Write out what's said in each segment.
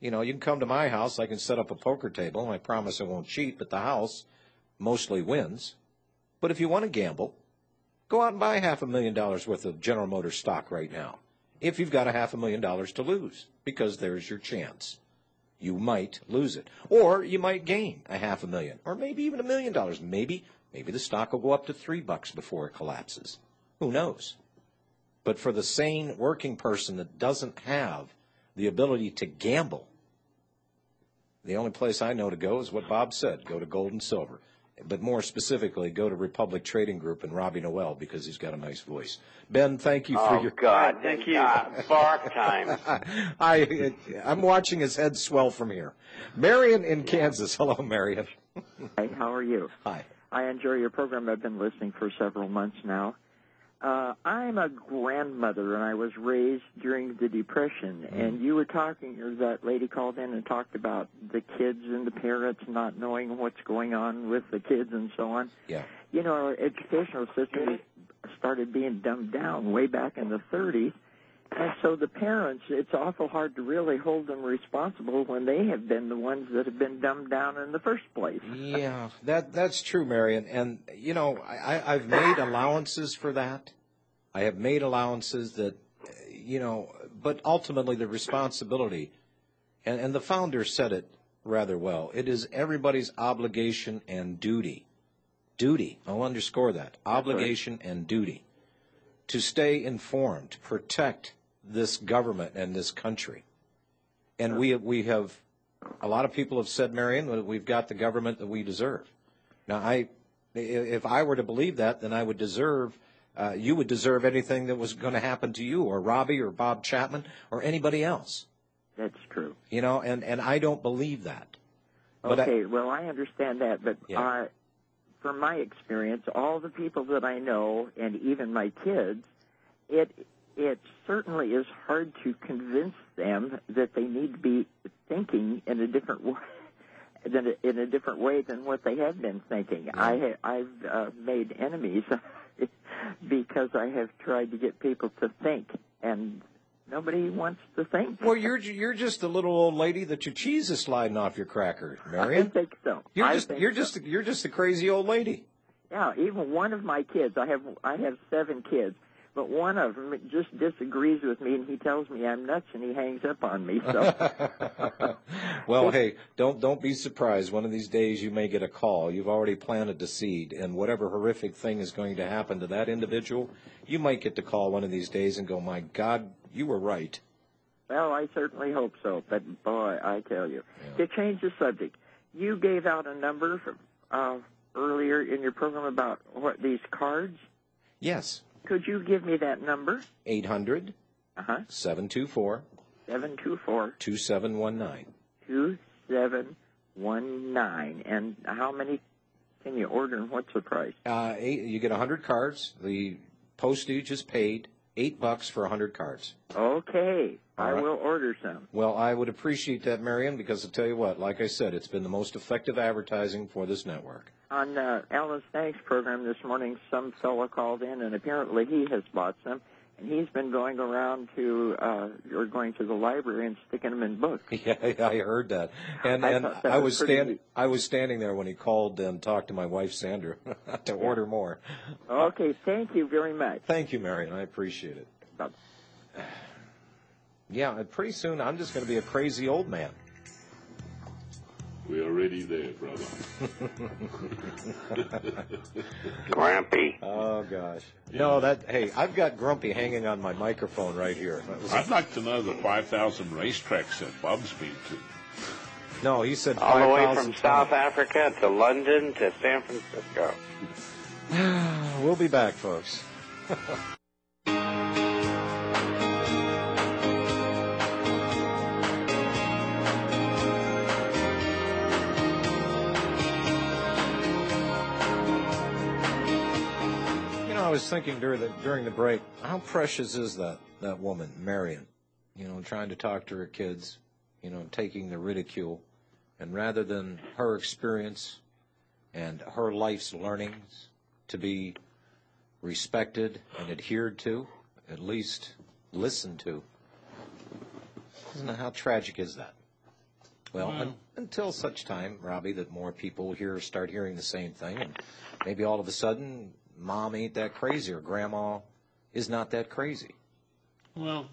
You know, you can come to my house. I can set up a poker table, and I promise I won't cheat, but the house mostly wins. But if you want to gamble, go out and buy $500,000 worth of General Motors stock right now. If you've got $500,000 to lose, because there's your chance. You might lose it. Or you might gain $500,000, or maybe even $1 million. Maybe the stock will go up to $3 before it collapses. Who knows? But for the sane working person that doesn't have the ability to gamble, the only place I know to go is what Bob said, go to gold and silver. But more specifically, go to Republic Trading Group and Robbie Noel because he's got a nice voice. Ben, thank you for your... Oh, God, thank you. Bark time. I'm watching his head swell from here. Marion in Kansas. Hello, Marion. Hi, how are you? Hi. I enjoy your program. I've been listening for several months now. I'm a grandmother, and I was raised during the Depression, and you were talking, or that lady called in and talked about the kids and the parents not knowing what's going on with the kids and so on. Yeah. You know, our educational system started being dumbed down way back in the 30s, and so the parents, it's awful hard to really hold them responsible when they have been the ones that have been dumbed down in the first place. Yeah, that's true, Marion. And, you know, I've made allowances for that. I have made allowances that, you know, but ultimately the responsibility, and the founder said it rather well, it is everybody's obligation and duty. Duty, I'll underscore that, obligation and duty, to stay informed, to protect this government and this country. And we have, a lot of people have said, Marion, that we've got the government that we deserve. Now, if I were to believe that, then I would deserve, you would deserve anything that was going to happen to you or Robbie or Bob Chapman or anybody else. That's true. You know, and I don't believe that. But okay, well, I understand that, but from my experience, all the people that I know, and even my kids, it certainly is hard to convince them that they need to be thinking in a different way. In a different way than what they have been thinking. Yeah. I've made enemies because I have tried to get people to think, and nobody wants to think. Well, you're just a little old lady that your cheese is sliding off your cracker, Marion. I think so. You're just a crazy old lady. Yeah, even one of my kids. I have 7 kids. But one of them just disagrees with me, and he tells me I'm nuts, and he hangs up on me. So, well, hey, don't be surprised. One of these days you may get a call. You've already planted the seed, and whatever horrific thing is going to happen to that individual, you might get the call one of these days and go, "My God, you were right." Well, I certainly hope so. But boy, I tell you, to change the subject, you gave out a number earlier in your program about these cards. Yes. Could you give me that number? 800 724 2719. 2719. And how many can you order, and what's the price? You get 100 cards. The postage is paid. $8 for 100 cards. Okay. I will order some. Well, I would appreciate that, Marion, because I'll tell you what, like I said, it's been the most effective advertising for this network. On Alan's Thanks program this morning, some fellow called in, and apparently he has bought some, and he's been going around to the library and sticking them in books. Yeah, I heard that. And I was standing there when he called and talked to my wife, Sandra, to order more. Okay, thank you very much. Thank you, Marion. I appreciate it. Yeah, pretty soon I'm just going to be a crazy old man. We're already there, brother. Grumpy. Oh, gosh. Yeah. No, hey, I've got Grumpy hanging on my microphone right here. I'd like to know the 5,000 racetracks that Bob's been to. No, he said 5,000. All the way from South Africa to London to San Francisco. We'll be back, folks. I was thinking during the break, how precious is that woman, Marion, trying to talk to her kids, taking the ridicule, and rather than her experience and her life's learnings to be respected and adhered to, at least listened to. How tragic is that? Well, until such time, Robbie, that more people here start hearing the same thing, and maybe all of a sudden, Mom ain't that crazy, or Grandma is not that crazy. Well,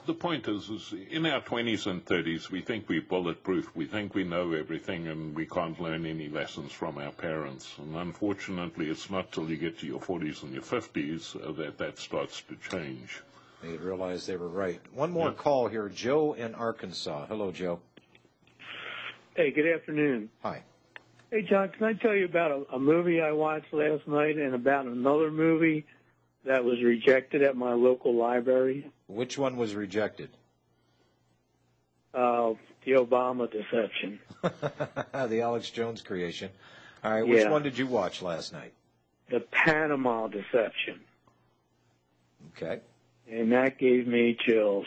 the point is in our 20s and 30s, we think we're bulletproof. We think we know everything, and we can't learn any lessons from our parents. And unfortunately, it's not till you get to your 40s and your 50s that starts to change. They realize they were right. One more call here. Joe in Arkansas. Hello, Joe. Hey, good afternoon. Hi. Hey, John, can I tell you about a movie I watched last night and about another movie that was rejected at my local library? Which one was rejected? The Obama Deception. The Alex Jones creation. All right, which one did you watch last night? The Panama Deception. Okay. And that gave me chills.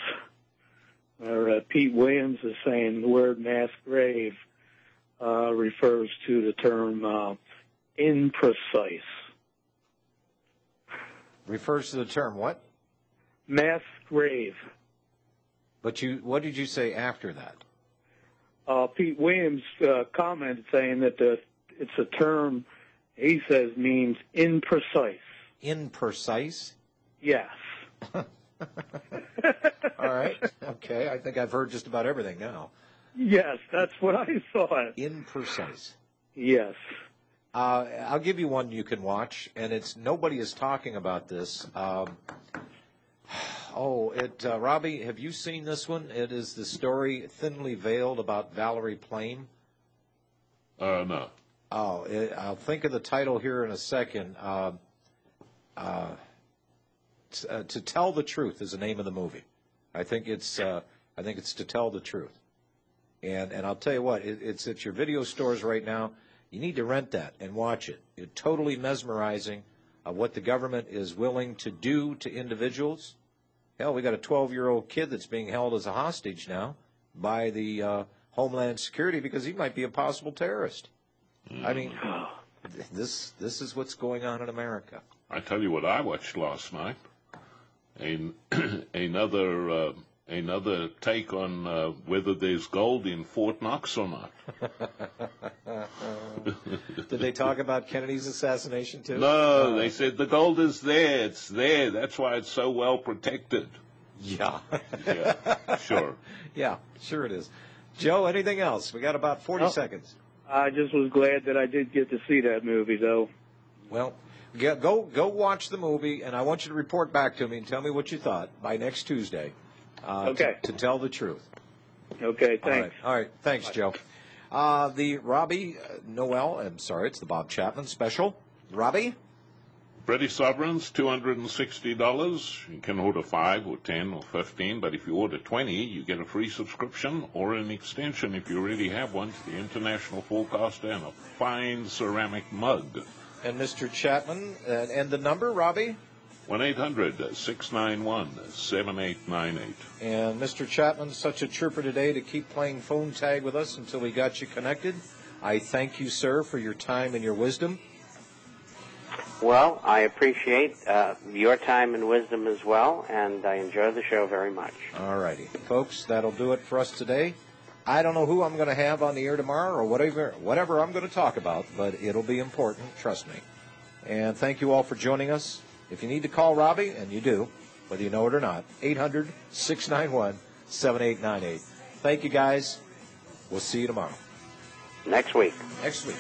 Pete Williams is saying the word mass grave refers to the term imprecise. Refers to the term what? Mass grave. But what did you say after that? Pete Williams commented saying that it's a term he says means imprecise. Imprecise? Yes. All right. Okay. I think I've heard just about everything now. Yes, that's what I thought. Imprecise. Yes. I'll give you one you can watch, and nobody is talking about this. Robbie, have you seen this one? It is the story Thinly Veiled about Valerie Plame. No. I'll think of the title here in a second. To Tell the Truth is the name of the movie. I think it's To Tell the Truth. And I'll tell you what, it's at your video stores right now. You need to rent that and watch it. It's totally mesmerizing of what the government is willing to do to individuals. Hell, we got a 12-year-old kid that's being held as a hostage now by the Homeland Security because he might be a possible terrorist. I mean, this is what's going on in America. I tell you what I watched last night. Another take on whether there's gold in Fort Knox or not. Did they talk about Kennedy's assassination too? No, they said the gold is there. It's there. That's why it's so well protected. Yeah. Yeah, sure. Yeah, sure it is. Joe, anything else? We got about 40 seconds. I just was glad that I did get to see that movie, though. Well, go watch the movie, and I want you to report back to me and tell me what you thought by next Tuesday. Okay. To tell the truth. Okay, thanks. All right. Thanks, Joe. The Robbie Noel, I'm sorry, it's the Bob Chapman special. Robbie? British Sovereigns, $260. You can order 5 or 10 or 15, but if you order 20, you get a free subscription or an extension, if you already have one, to the International Forecaster and a fine ceramic mug. And Mr. Chapman, and the number, Robbie? 1-800-691-7898. And Mr. Chapman, such a trooper today to keep playing phone tag with us until we got you connected. I thank you, sir, for your time and your wisdom. Well, I appreciate your time and wisdom as well, and I enjoy the show very much. All righty. Folks, that'll do it for us today. I don't know who I'm going to have on the air tomorrow or whatever I'm going to talk about, but it'll be important, trust me. And thank you all for joining us. If you need to call Robbie, and you do, whether you know it or not, 800-691-7898. Thank you, guys. We'll see you tomorrow. Next week. Next week.